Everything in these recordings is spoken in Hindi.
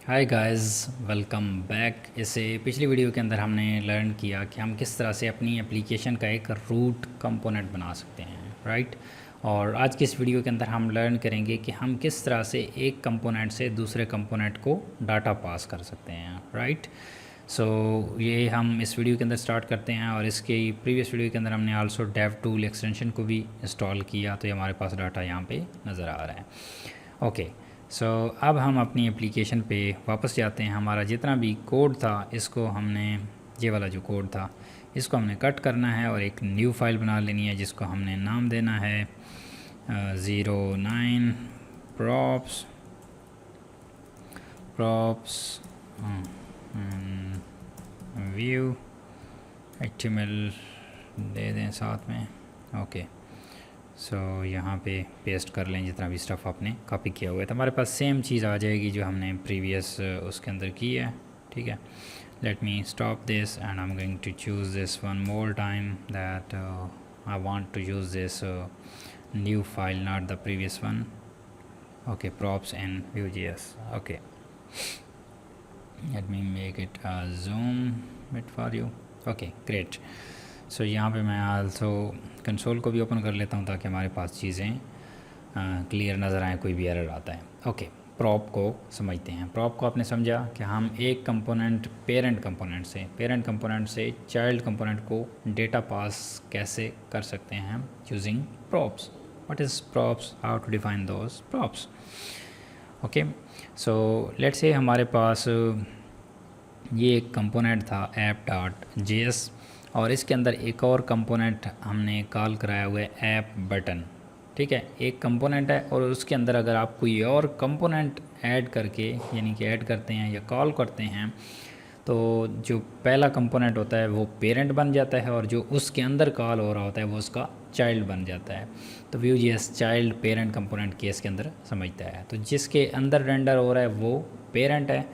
Hi guys, welcome back. इसे पिछली वीडियो के अंदर हमने लर्न किया कि हम किस तरह से अपनी एप्लीकेशन का एक रूट कंपोनेंट बना सकते हैं, राइट। और आज की इस वीडियो के अंदर हम लर्न करेंगे कि हम किस तरह से एक कंपोनेंट से दूसरे कंपोनेंट को डाटा पास कर सकते हैं, राइट। ये हम इस वीडियो के अंदर स्टार्ट करते हैं। और इसके प्रीवियस वीडियो के अंदर हमने आल्सो डेव टूल एक्सटेंशन को भी इंस्टॉल किया, तो ये हमारे पास डाटा यहाँ पे नज़र आ रहा है। ओके, अब हम अपनी एप्लीकेशन पे वापस जाते हैं। हमारा जितना भी कोड था, इसको हमने, ये वाला जो कोड था, इसको हमने कट करना है और एक न्यू फाइल बना लेनी है जिसको हमने नाम देना है 09 props व्यू HTML दे दें साथ में। ओके, यहाँ पे पेस्ट कर लें जितना भी स्टफ़ आपने कॉपी किया हुआ है, तो हमारे पास सेम चीज़ आ जाएगी जो हमने प्रीवियस उसके अंदर की है। ठीक है, let me stop this and I am going to choose this one more time that I want to use this new file, not the previous one. Okay, props in Vue.js. Okay, let me make it a zoom bit for you. Okay, great. यहाँ पे मैं आल्सो कंसोल को भी ओपन कर लेता हूँ ताकि हमारे पास चीज़ें क्लियर नज़र आए, कोई भी एरर आता है। ओके, प्रॉप को समझते हैं। प्रॉप को आपने समझा कि हम एक कंपोनेंट पेरेंट कंपोनेंट से चाइल्ड कंपोनेंट को डेटा पास कैसे कर सकते हैं using props. What is props, how to define those props. Okay, let's say हमारे पास ये एक कंपोनेंट था app.js और इसके अंदर एक और कंपोनेंट हमने कॉल कराया हुआ है ऐप बटन। ठीक है, एक कंपोनेंट है और उसके अंदर अगर आप कोई और कंपोनेंट ऐड करके, यानी कि ऐड करते हैं या कॉल करते हैं, तो जो पहला कंपोनेंट होता है वो पेरेंट बन जाता है और जो उसके अंदर कॉल हो रहा होता है वो उसका चाइल्ड बन जाता है। तो Vue.js child parent component case के अंदर समझता है। तो जिसके अंदर रेंडर हो रहा है वो पेरेंट है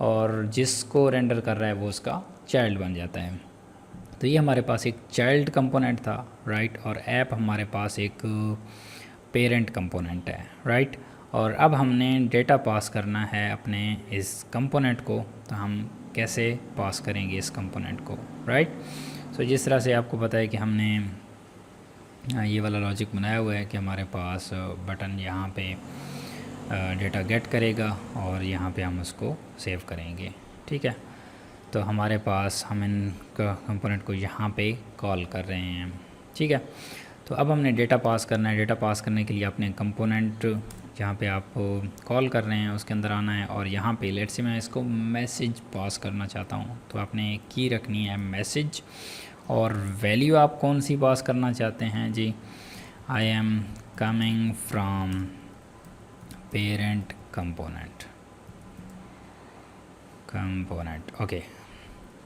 और जिसको रेंडर कर रहा है वो उसका चाइल्ड बन जाता है। तो ये हमारे पास एक चाइल्ड कंपोनेंट था, राइट, और ऐप हमारे पास एक पेरेंट कंपोनेंट है, राइट। और अब हमने डेटा पास करना है अपने इस कंपोनेंट को, तो हम कैसे पास करेंगे इस कंपोनेंट को, राइट। जिस तरह से आपको पता है कि हमने ये वाला लॉजिक बनाया हुआ है कि हमारे पास बटन यहाँ पे डेटा गेट करेगा और यहाँ पे हम उसको सेव करेंगे। ठीक है, तो हमारे पास हम इन कंपोनेंट को यहाँ पे कॉल कर रहे हैं। ठीक है, तो अब हमने डेटा पास करना है। डेटा पास करने के लिए अपने कंपोनेंट जहाँ पे आप कॉल कर रहे हैं उसके अंदर आना है और यहाँ पे लेट्स से मैं इसको मैसेज पास करना चाहता हूँ, तो आपने की रखनी है मैसेज और वैल्यू आप कौन सी पास करना चाहते हैं जी। I am coming from parent component. Okay,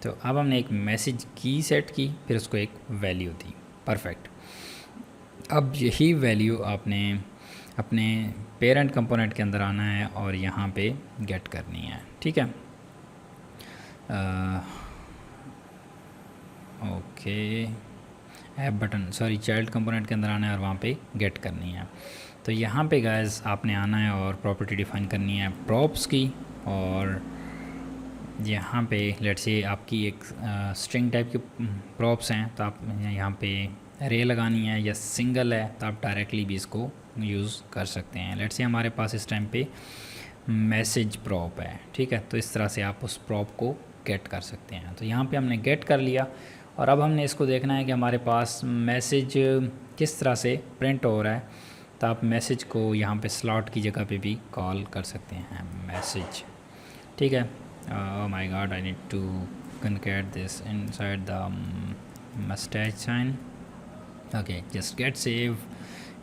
तो अब हमने एक मैसेज की सेट की, फिर उसको एक वैल्यू दी। परफेक्ट। अब यही वैल्यू आपने अपने पेरेंट कंपोनेंट के अंदर आना है और यहाँ पे गेट करनी है। ठीक है, okay, app button, sorry, child component के अंदर आना है और वहाँ पे गेट करनी है। तो यहाँ पे गाइस आपने आना है और प्रॉपर्टी डिफाइन करनी है प्रॉप्स की, और यहाँ पे लेट्स से आपकी एक स्ट्रिंग टाइप की प्रॉप्स हैं, तो आप यहाँ पे रे लगानी है, या सिंगल है तो आप डायरेक्टली भी इसको यूज़ कर सकते हैं। लेट्स से हमारे पास इस टाइम पे मैसेज प्रॉप है। ठीक है, तो इस तरह से आप उस प्रॉप को गेट कर सकते हैं। तो यहाँ पे हमने गेट कर लिया और अब हमने इसको देखना है कि हमारे पास मैसेज किस तरह से प्रिंट हो रहा है। तो आप मैसेज को यहाँ पे स्लॉट की जगह पे भी कॉल कर सकते हैं, मैसेज। ठीक है, oh my god, I need to concat this inside the mustache sign. Okay, just get save,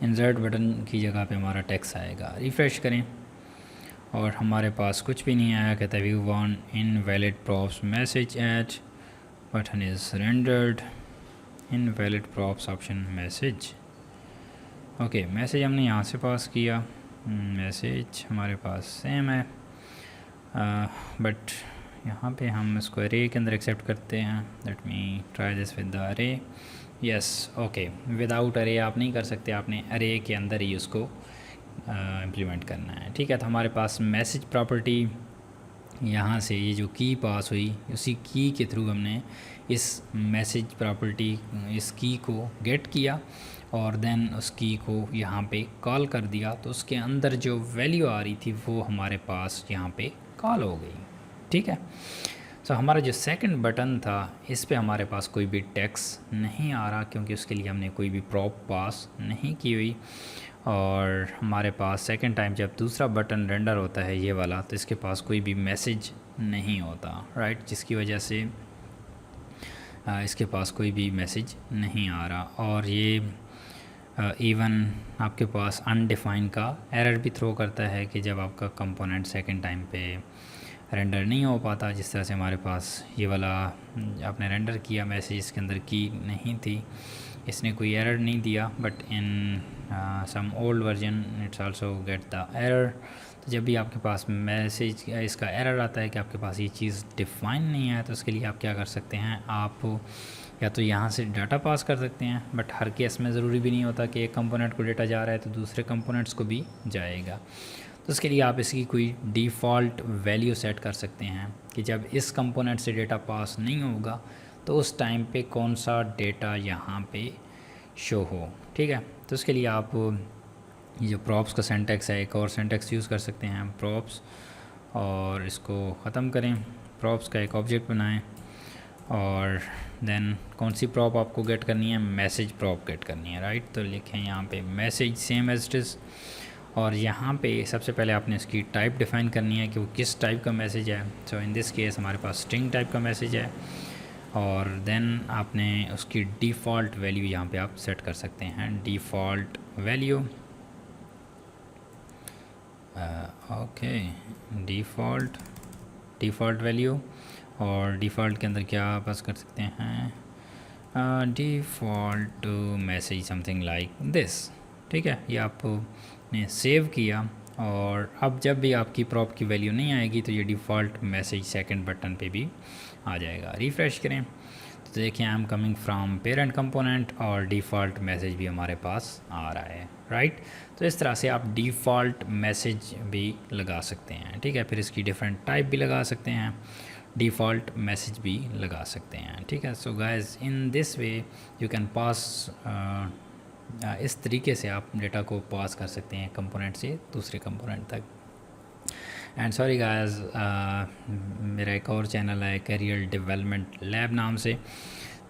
insert button की जगह पे हमारा टेक्स्ट आएगा। रिफ़्रेश करें और हमारे पास कुछ भी नहीं आया। कहता है view one invalid props message eight button is rendered, invalid props option message. Okay, message हमने यहाँ से पास किया, मैसेज हमारे पास सेम है, बट यहाँ पे हम इसको अरे के अंदर एक्सेप्ट करते हैं। Let me try this with the अरे। यस, ओके, विदाउट अरे आप नहीं कर सकते, आपने अरे के अंदर ही उसको इम्प्लीमेंट करना है। ठीक है, तो हमारे पास मैसेज प्रॉपर्टी यहाँ से ये जो की पास हुई, उसी की के थ्रू हमने इस मैसेज प्रॉपर्टी, इस की को गेट किया और देन उस की को यहाँ पे कॉल कर दिया, तो उसके अंदर जो वैल्यू आ रही थी वो हमारे पास यहाँ पे कॉल हो गई। ठीक है। सो हमारा जो सेकंड बटन था, इस पे हमारे पास कोई भी टेक्स्ट नहीं आ रहा, क्योंकि उसके लिए हमने कोई भी प्रॉप पास नहीं की हुई। और हमारे पास सेकंड टाइम जब दूसरा बटन रेंडर होता है ये वाला, तो इसके पास कोई भी मैसेज नहीं होता, राइट, जिसकी वजह से इसके पास कोई भी मैसेज नहीं आ रहा। और ये इवन आपके पास अनडिफाइन का एरर भी थ्रो करता है कि जब आपका कंपोनेंट सेकंड टाइम पे रेंडर नहीं हो पाता, जिस तरह से हमारे पास ये वाला आपने रेंडर किया मैसेज, इसके अंदर की नहीं थी, इसने कोई एरर नहीं दिया, but in some old version it's also get the error. तो जब भी आपके पास मैसेज इसका एरर आता है कि आपके पास ये चीज़ डिफाइन नहीं है, तो उसके लिए आप क्या कर सकते हैं, आप या तो यहाँ से डाटा पास कर सकते हैं, बट हर केस में ज़रूरी भी नहीं होता कि एक कंपोनेंट को डेटा जा रहा है तो दूसरे कंपोनेंट्स को भी जाएगा। तो उसके लिए आप इसकी कोई डिफ़ॉल्ट वैल्यू सेट कर सकते हैं कि जब इस कंपोनेंट से डेटा पास नहीं होगा तो उस टाइम पे कौन सा डेटा यहाँ पे शो हो। ठीक है। तो उसके लिए आप ये जो प्रॉप्स का सिंटैक्स है, एक और सिंटैक्स यूज़ कर सकते हैं प्रॉप्स, और इसको ख़त्म करें, प्रॉप्स का एक ऑब्जेक्ट बनाएं और देन कौन सी प्रॉप आपको गेट करनी है, मैसेज प्रॉप गेट करनी है, राइट। तो लिखें यहाँ पे message same as it is, और यहाँ पे सबसे पहले आपने इसकी टाइप डिफ़ाइन करनी है कि वो किस टाइप का मैसेज है। सो इन दिस केस हमारे पास स्ट्रिंग टाइप का मैसेज है, और देन आपने उसकी डिफ़ॉल्ट वैल्यू यहाँ पे आप सेट कर सकते हैं, default value, okay, default value, और डिफ़ॉल्ट के अंदर क्या पास कर सकते हैं, default message something like this. ठीक है, ये आपने सेव किया, और अब जब भी आपकी प्रॉप की वैल्यू नहीं आएगी तो ये डिफ़ॉल्ट मैसेज सेकंड बटन पे भी आ जाएगा। रिफ़्रेश करें तो देखिए आई am coming from parent component, और डिफ़ॉल्ट मैसेज भी हमारे पास आ रहा है, राइट। तो इस तरह से आप डिफ़ॉल्ट मैसेज भी लगा सकते हैं। ठीक है, फिर इसकी डिफरेंट टाइप भी लगा सकते हैं, डिफ़ॉल्ट मैसेज भी लगा सकते हैं। ठीक है। So guys, in this way you can pass, इस तरीके से आप डेटा को पास कर सकते हैं कंपोनेंट से दूसरे कंपोनेंट तक। एंड सॉरी गाइस, मेरा एक और चैनल है करियर डेवलपमेंट लैब नाम से,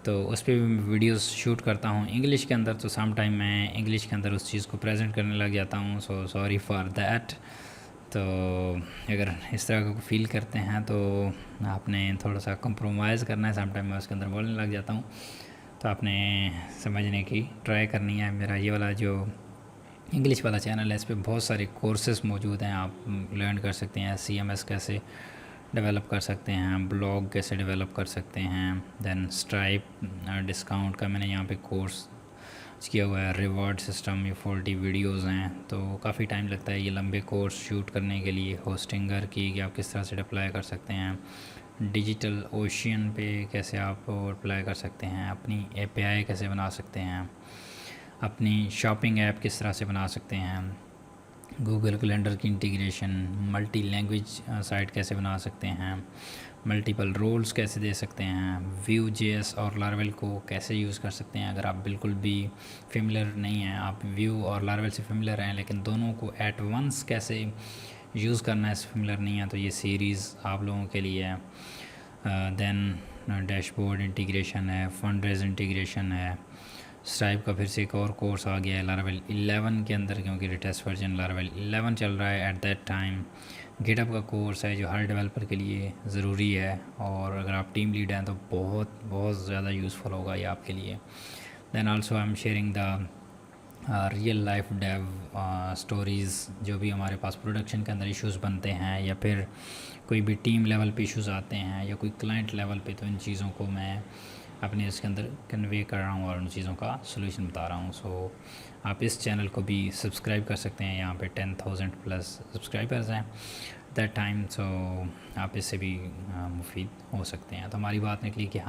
तो उस पर भी मैं वीडियोस शूट करता हूँ इंग्लिश के अंदर, तो सम टाइम मैं इंग्लिश के अंदर उस चीज़ को प्रेजेंट करने लग जाता हूँ, सो सॉरी फॉर दैट। तो अगर इस तरह का फील करते हैं तो आपने थोड़ा सा कंप्रोमाइज़ करना है, सम टाइम मैं उसके अंदर बोलने लग जाता हूँ, तो आपने समझने की ट्राई करनी है। मेरा ये वाला जो इंग्लिश वाला चैनल है, इस पर बहुत सारे कोर्सेज मौजूद हैं, आप लर्न कर सकते हैं, CMS कैसे डेवलप कर सकते हैं, ब्लॉग कैसे डेवलप कर सकते हैं, देन स्ट्राइप डिस्काउंट का मैंने यहाँ पे कोर्स किया हुआ है, रिवॉर्ड सिस्टम, ये 40 वीडियोज़ हैं, तो काफ़ी टाइम लगता है ये लंबे कोर्स शूट करने के लिए। होस्टिंगर की कि आप किस तरह से अप्लाई कर सकते हैं, डिजिटल ओशियन पे कैसे आप अप्लाई कर सकते हैं, अपनी API कैसे बना सकते हैं, अपनी शॉपिंग ऐप किस तरह से बना सकते हैं, गूगल कैलेंडर की इंटीग्रेशन, मल्टी लैंग्वेज साइट कैसे बना सकते हैं, मल्टीपल रोल्स कैसे दे सकते हैं, Vue.js और लारावेल को कैसे यूज़ कर सकते हैं। अगर आप बिल्कुल भी फेमिलियर नहीं हैं, आप Vue और लारावेल से फेमिलियर हैं लेकिन दोनों को एट वंस कैसे यूज़ करना है फेमिलियर नहीं है, तो ये सीरीज़ आप लोगों के लिए है। देन डैशबोर्ड इंटीग्रेशन है, फंड रेज इंटीग्रेशन है, स्ट्राइप का फिर से एक और कोर्स आ गया है लारावेल 11 के अंदर, क्योंकि लेटेस्ट वर्जन लारावेल 11 चल रहा है एट दैट टाइम। गिटहब का कोर्स है जो हर डेवलपर के लिए ज़रूरी है, और अगर आप टीम लीड हैं तो बहुत बहुत ज़्यादा यूज़फुल होगा ये आपके लिए। Then also I am sharing the real life dev stories, जो भी हमारे पास प्रोडक्शन के अंदर इश्यूज़ बनते हैं, या फिर कोई भी टीम लेवल पे इश्यूज़ आते हैं, या कोई क्लाइंट लेवल पे, तो इन चीज़ों को मैं अपने इसके अंदर कन्वे कर रहा हूँ और उन चीज़ों का सोल्यूशन बता रहा हूँ। सो आप इस चैनल को भी सब्सक्राइब कर सकते हैं, यहाँ पे 10,000 प्लस सब्सक्राइबर्स हैं दैट टाइम, सो आप इससे भी मुफीद हो सकते हैं। तो हमारी बात निकली कि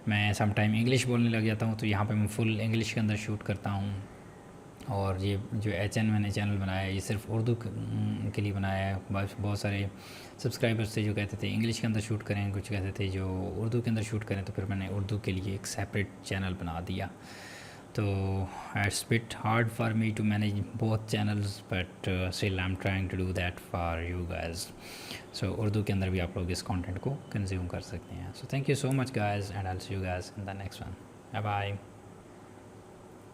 मैं सम टाइम इंग्लिश बोलने लग जाता हूँ, तो यहाँ पे मैं फुल इंग्लिश के अंदर शूट करता हूँ, और ये जो HN मैंने चैनल बनाया है ये सिर्फ उर्दू के लिए बनाया है। बस बहुत सारे सब्सक्राइबर्स थे जो कहते थे इंग्लिश के अंदर शूट करें, कुछ कहते थे जो उर्दू के अंदर शूट करें, तो फिर मैंने उर्दू के लिए एक सेपरेट चैनल बना दिया। तो it's bit hard for me to manage both channels, but still I am trying to do that for you guys. So Urdu के अंदर भी आप लोग इस कंटेंट को कंज्यूम कर सकते हैं। So thank you so much guys, and I will see you guys in the next one. Bye bye.